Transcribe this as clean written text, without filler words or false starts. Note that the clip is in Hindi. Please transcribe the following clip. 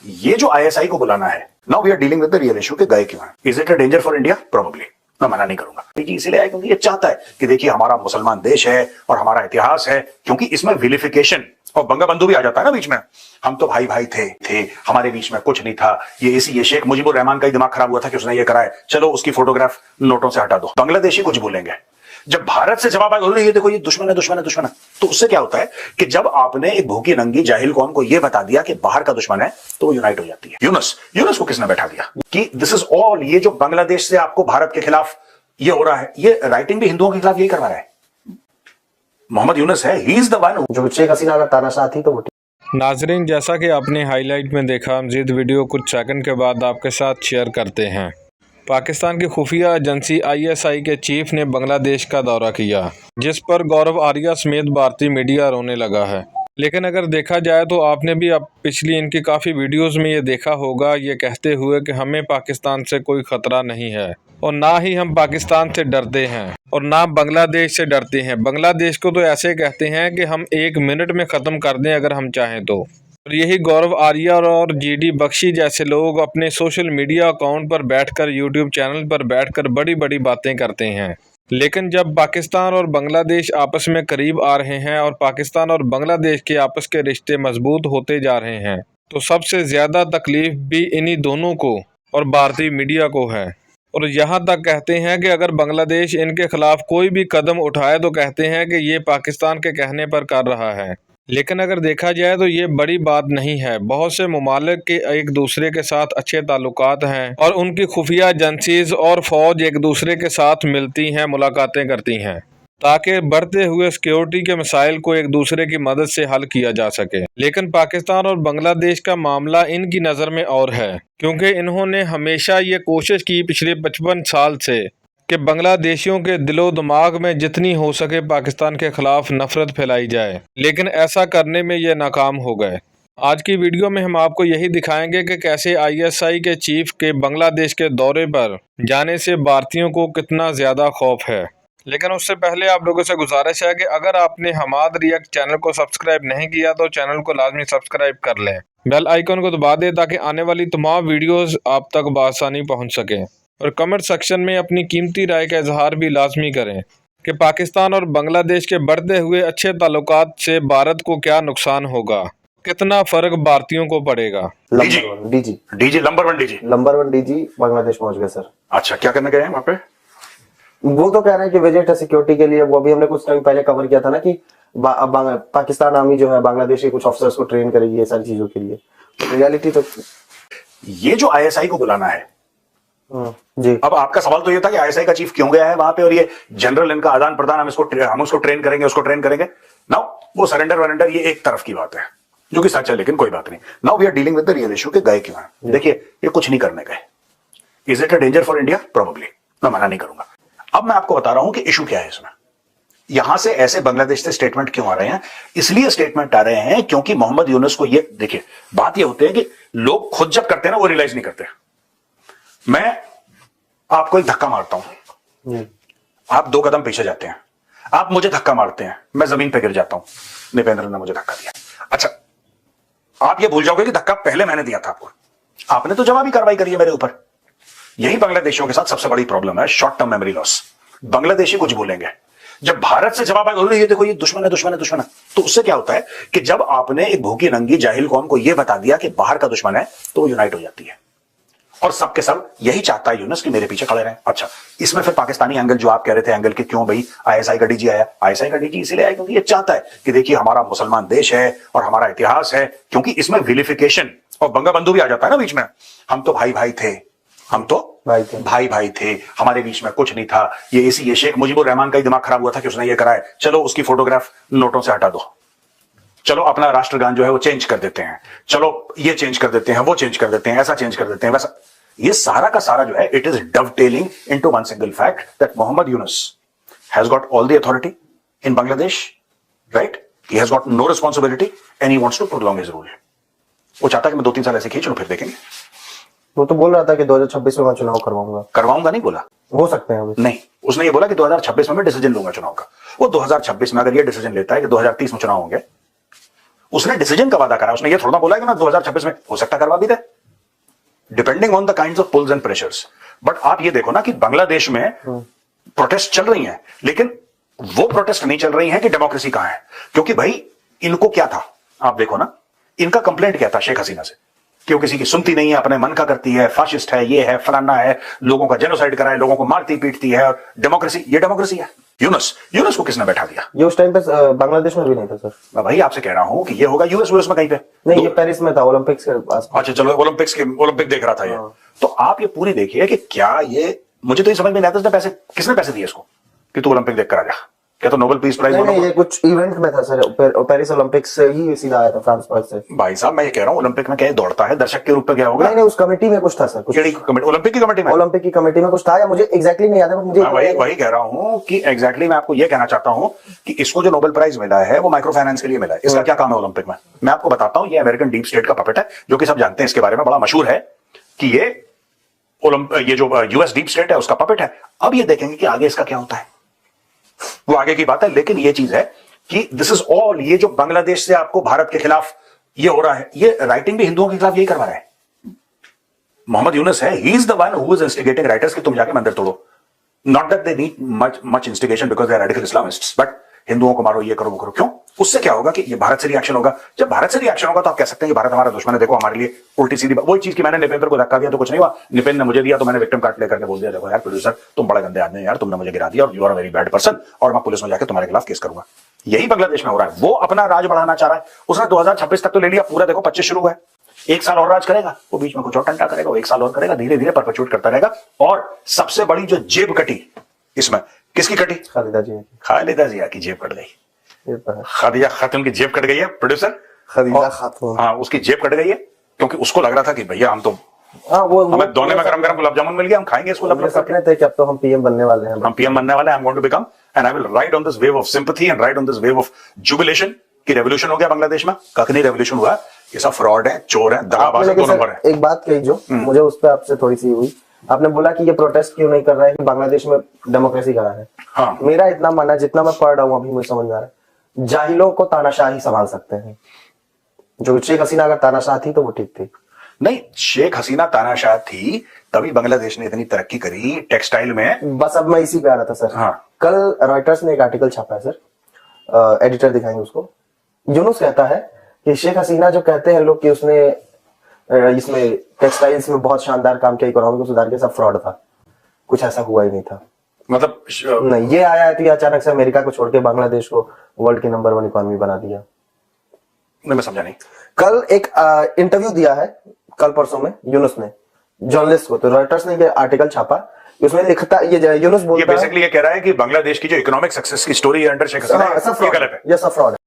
ये जो आईएसआई को बुलाना है, now we are dealing with the real issue के गए क्यों हैं। Is it a danger for India? Probably. मैं मना नहीं करूंगा जी, इसीलिए आया क्योंकि ये चाहता है कि देखिए हमारा मुसलमान देश है और हमारा इतिहास है, क्योंकि इसमें विलिफिकेशन और बंगबंधु भी आ जाता है ना बीच में। हम तो भाई भाई थे हमारे बीच में कुछ नहीं था। ये शेख मुजीबुर रहमान का ही दिमाग खराब हुआ था कि उसने ये कराया, चलो उसकी फोटोग्राफ नोटों से हटा दो। बांग्लादेशी कुछ बोलेंगे, जब भारत से जवाब आएगा ये देखो ये दुश्मन है दुश्मन है दुश्मन है, तो उससे क्या होता है कि जब आपने एक भूखी नंगी जाहिल कौम को ये बता दिया कि बाहर का दुश्मन है, तो वो यूनाइट हो जाती है। यूनुस को किसने बैठा दिया कि दिस इज ऑल, ये जो बांग्लादेश से आपको भारत के खिलाफ ये हो रहा है, ये राइटिंग भी हिंदुओं के खिलाफ यही करवा रहा है। मोहम्मद यूनुस है, ही इज द वन जो शेख हसीना का तानाशाह थी। तो नाजरीन, जैसा कि आपने हाईलाइट में देखा, मज़ीद वीडियो कुछ सेकंड के बाद आपके साथ शेयर करते हैं। पाकिस्तान की खुफिया एजेंसी ISI के चीफ ने बांग्लादेश का दौरा किया, जिस पर गौरव आर्या समेत भारतीय मीडिया रोने लगा है। लेकिन अगर देखा जाए तो आपने भी अब पिछली इनकी काफ़ी वीडियोस में ये देखा होगा, ये कहते हुए कि हमें पाकिस्तान से कोई ख़तरा नहीं है और ना ही हम पाकिस्तान से डरते हैं और ना बांग्लादेश से डरते हैं। बांग्लादेश को तो ऐसे कहते हैं कि हम 1 मिनट में ख़त्म कर दें अगर हम चाहें तो। और यही गौरव आर्या और GD बख्शी जैसे लोग अपने सोशल मीडिया अकाउंट पर बैठकर, यूट्यूब चैनल पर बैठकर बड़ी बड़ी बातें करते हैं। लेकिन जब पाकिस्तान और बांग्लादेश आपस में करीब आ रहे हैं और पाकिस्तान और बांग्लादेश के आपस के रिश्ते मजबूत होते जा रहे हैं, तो सबसे ज़्यादा तकलीफ भी इन्हीं दोनों को और भारतीय मीडिया को है। और यहाँ तक कहते हैं कि अगर बांग्लादेश इनके खिलाफ कोई भी कदम उठाए तो कहते हैं कि ये पाकिस्तान के कहने पर कर रहा है। लेकिन अगर देखा जाए तो ये बड़ी बात नहीं है। बहुत से ममालिक के एक दूसरे के साथ अच्छे ताल्लुकात हैं और उनकी खुफिया एजेंसीज और फौज एक दूसरे के साथ मिलती हैं, मुलाकातें करती हैं, ताकि बढ़ते हुए सिक्योरिटी के मसाइल को एक दूसरे की मदद से हल किया जा सके। लेकिन पाकिस्तान और बांग्लादेश का मामला इनकी नज़र में और है, क्योंकि इन्होंने हमेशा ये कोशिश की पिछले 55 साल से कि बांग्लादेशियों के दिलो दिमाग में जितनी हो सके पाकिस्तान के खिलाफ नफरत फैलाई जाए, लेकिन ऐसा करने में ये नाकाम हो गए। आज की वीडियो में हम आपको यही दिखाएंगे कि कैसे ISI के चीफ के बांग्लादेश के दौरे पर जाने से भारतीयों को कितना ज़्यादा खौफ है। लेकिन उससे पहले आप लोगों से गुजारिश है कि अगर आपने हमाद रिएक्ट चैनल को सब्सक्राइब नहीं किया तो चैनल को लाजमी सब्सक्राइब कर लें, बेल आइकन को दबा दें ताकि आने वाली तमाम वीडियोज़ आप तक बआसानी पहुँच सकें। और कमेंट सेक्शन में अपनी कीमती राय का इजहार भी लाजमी करें कि पाकिस्तान और बांग्लादेश के बढ़ते हुए अच्छे ताल्लुकात से भारत को क्या नुकसान होगा, कितना फर्क भारतीयों को पड़ेगा। DG number one DG Bangladesh पहुंच गए सर। अच्छा, क्या करने गए हैं वहां पे? वो तो कह रहे हैं कि विजिट है सिक्योरिटी के लिए। वो अभी हमने कुछ टाइम पहले कवर किया था ना कि पाकिस्तान आर्मी जो है बांग्लादेश के कुछ ऑफिसर्स को ट्रेन करेगी ये सारी चीजों के लिए। रियलिटी तो ये जो ISI को बुलाना है जी। अब आपका सवाल तो ये था कि ISI का चीफ क्यों गया है वहां पे और ये जनरल इनका आदान प्रदान, हम उसको ट्रेन करेंगे उसको ट्रेन करेंगे। नाउ वो सरेंडर वरेंडर ये एक तरफ की बात है जो कि सच है, लेकिन कोई बात नहीं। Now we are dealing with the real issue के गए क्यों हैं। देखिए ये कुछ नहीं करने गए। Is it a danger for India? Probably. मैं मना नहीं करूंगा। अब मैं आपको बता रहा हूं कि इशू क्या है इसमें। यहां से ऐसे बांग्लादेश से स्टेटमेंट क्यों आ रहे हैं? इसलिए स्टेटमेंट आ रहे हैं क्योंकि मोहम्मद यूनुस को ये, देखिए बात ये होती है कि लोग खुद जब करते हैं ना वो रियलाइज नहीं करते। मैं आपको एक धक्का मारता हूं, आप 2 कदम पीछे जाते हैं, आप मुझे धक्का मारते हैं, मैं जमीन पे गिर जाता हूं, निपेंद्र ने मुझे धक्का दिया। अच्छा, आप ये भूल जाओगे कि धक्का पहले मैंने दिया था आपको, आपने तो जवाबी कार्रवाई करी है मेरे ऊपर। यही बांग्लादेशियों के साथ सबसे बड़ी प्रॉब्लम है, short term memory loss. Bangladeshi कुछ बोलेंगे, जब भारत से जवाब आएगा ये देखो ये दुश्मन है दुश्मन है दुश्मन है, तो उससे क्या होता है कि जब आपने एक भूखी नंगी जाहिल कौम को यह बता दिया कि बाहर का दुश्मन है, तो वो यूनाइट हो जाती है। और सबके सब यही चाहता है यूनुस कि मेरे पीछे खड़े रहें। अच्छा, इसमें फिर पाकिस्तानी एंगल जो आप कह रहे थे, एंगल के क्यों भाई ISI का डीजी आया? ISI का डीजी इसलिए आया क्योंकि ये चाहता है कि देखिए हमारा मुसलमान देश है और हमारा इतिहास है, क्योंकि इसमें विलिफिकेशन और बंगबंधु भी आ जाता है ना बीच में। हम तो भाई भाई थे, हम तो भाई भाई थे, हमारे बीच में कुछ नहीं था। ये शेख मुजीबुर रहमान का ही दिमाग खराब हुआ था कि उसने ये कराया, चलो उसकी फोटोग्राफ नोटों से हटा दो, चलो अपना राष्ट्रगान जो है वो चेंज कर देते हैं, चलो ये चेंज कर देते हैं, वो चेंज कर देते हैं, ऐसा चेंज कर देते हैं, वैसा। ये सारा का सारा जो है, it is dovetailing into one single fact that Mohammad Yunus has got all the authority in Bangladesh, right? He has got no responsibility and he wants to prolong his rule. वो चाहता है कि मैं 2-3 साल ऐसे खींच लूं, फिर देखेंगे। वो तो बोल रहा था कि 2026 में मैं चुनाव करवाऊंगा नहीं बोला, हो सकते हैं नहीं, उसने ये बोला कि 2026 में मैं डिसीजन लूंगा चुनाव का। वो 2026 में अगर ये डिसीजन लेता है कि 2030 में चुनाव होंगे, उसने डिसीजन का वादा करा, उसने ये थोड़ा बोला कि ना 2026 में हो सकता करवा भी दे, depending on the kinds of pulls and pressures. But आप ये देखो ना कि बांग्लादेश में प्रोटेस्ट चल रही हैं, लेकिन वो प्रोटेस्ट नहीं चल रही हैं कि डेमोक्रेसी कहां है, क्योंकि भाई इनको क्या था, आप देखो ना, इनका कंप्लेंट क्या था शेख हसीना से कि वो किसी की सुनती नहीं है, अपने मन का करती है, फाशिस्ट है, ये है, फलाना है, लोगों का जेनोसाइड कराए, लोगों को मारती पीटती है, और डेमोक्रेसी, ये डेमोक्रेसी है। यूनुस को किसने बैठा दिया? ये उस टाइम पे बांग्लादेश में भी नहीं था सर। मैं भाई आपसे कह रहा हूं कि ये होगा यूएस में कहीं पे नहीं, ये पेरिस में था, ओलंपिक्स के पास। अच्छा चलो, ओलंपिक देख रहा था ये। तो आप ये पूरी देखिए कि क्या ये, मुझे तो ये समझ में नहीं आता पैसे किसने पैसे दिए इसको कि तू ओलंपिक देख कर आ जा, क्या तो नोबेल पीस प्राइज? नहीं, ये कुछ इवेंट में था सर, पेरिस ओलंपिक्स से ही सीधा आया था, फ्रांस से। भाई साहब मैं ये कह रहा हूँ ओलंपिक में क्या ये दौड़ता है दर्शक के रूप में, क्या होगा? नहीं, उस कमेटी में कुछ था सर, कुछ ओलंपिक की कमेटी में, ओलंपिक की कमेटी में कुछ था, या मुझे एग्जैक्टली नहीं याद है, मुझे वही कह रहा हूं कि एग्जैक्टली मैं आपको ये कहना चाहता हूं कि इसको जो नोबेल प्राइज मिला है वो माइक्रो फाइनेंस के लिए मिला है। इसका क्या काम है ओलंपिक में? मैं आपको बताता हूं, ये अमेरिकन डीप स्टेट का पपेट है, जो कि सब जानते हैं इसके बारे में, बड़ा मशहूर है कि ये जो यूएस डीप स्टेट है उसका पपेट है। अब ये देखेंगे कि आगे इसका क्या होता है, वो आगे की बात है। लेकिन ये चीज है कि दिस इज ऑल, ये जो बांग्लादेश से आपको भारत के खिलाफ ये हो रहा है, ये राइटिंग भी हिंदुओं के खिलाफ यही करवा रहा है। मोहम्मद यूनुस है, he is the one who is instigating rioters कि तुम जाके मंदिर तोड़ो। Not that they need much instigation because they are radical Islamists, but हिंदुओं को मारो, ये करो, वो करो। क्यों? उससे क्या होगा कि ये भारत से रिएक्शन होगा। जब भारत से रिएक्शन होगा तो आप कह सकते हैं कि भारत हमारा दुश्मन है, देखो हमारे लिए उल्टी सीधी। वही चीज की मैंने निपेंद्र को धक्का दिया तो कुछ नहीं हुआ, निपेंद्र ने मुझे दिया तो मैंने विक्टिम कार्ड प्ले करके बोल दिया, देखो यार प्रोड्यूसर तुम बड़े गंदे आदमी यार, तुमने मुझे गिरा दिया और you are very bad person, और मैं पुलिस में जाकर तुम्हारे खिलाफ केस करूंगा। यही बांग्लादेश में हो रहा है। वो अपना राज बढ़ाना चाह रहा है, उसने 2026 तक तो ले लिया पूरा, देखो 25 शुरू है, 1 साल और राज करेगा, वो बीच में कुछ और टंटा करेगा, वो 1 साल और करेगा, धीरे धीरे परपेचुएट करता रहेगा। और सबसे बड़ी जो जेब कटी इसमें, किसकी कटी? खालिदा जिया की जेब कट गई। खादिजा खातून की जेब कट गई है, प्रोड्यूसर खादिजा खातून, हाँ उसकी जेब कट गई है, क्योंकि उसको लग रहा था कि भैया हम तो, वो हमें दोने में गरम गरम गुलाब जामुन मिल गया, हम खाएंगे इसको लप लप करके। सपने थे कि अब तो हम पीएम बनने वाले हैं, हम पीएम बनने वाले हैं, I am going to become and I will ride on this wave of sympathy and ride on this wave of jubilation कि रेवोल्यूशन हो गया बांग्लादेश में। कख नहीं रेवोल्यूशन हुआ, ये सब फ्रॉड है, चोर है, दगाबाज है, 2 नंबर है। एक बात कही जो मुझे उस पर आपसे थोड़ी सी हुई, आपने बोला कि ये प्रोटेस्ट क्यों नहीं कर रहा है कि बांग्लादेश में डेमोक्रेसी कहाँ है। हाँ। मेरा इतना मानना, जितना मैं पढ़ रहा हूँ अभी मुझे समझ में आ रहा है, जाहिलों को तानाशाह ही संभाल सकते हैं। जो शेख हसीना अगर तानाशाह थी तो वो ठीक थी। नहीं, शेख हसीना तानाशाह थी तभी बांग्लादेश ने इतनी तरक्की करी टेक्सटाइल में। बस अब मैं इसी पे आ रहा था सर। हाँ। कल रॉयटर्स ने एक आर्टिकल छापा है सर, एडिटर दिखाएंगे उसको। यूनुस कहता है कि शेख हसीना जो कहते हैं लोग कि उसने इसमें टेक्सटाइल्स में बहुत शानदार काम किया, इकोनॉमी को सुधार के, सब फ्रॉड था, कुछ ऐसा हुआ ही नहीं था। मतलब नहीं, ये आया है तो ये अचानक से अमेरिका को छोड़ के बांग्लादेश को वर्ल्ड के नंबर 1 इकोनॉमी बना दिया। नहीं, मैं समझा नहीं। कल एक इंटरव्यू दिया है, कल परसों में यूनुस ने जर्नलिस्ट को, तो रॉयटर्स ने ये आर्टिकल छापा, उसमें लिखता ये यूनुस बोलता है, ये बेसिकली ये कह रहा है कि बांग्लादेश की जो इकोनॉमिक सक्सेस की स्टोरी है अंडर शेख हसीना, ये गलत है, ये सब फ्रॉड है।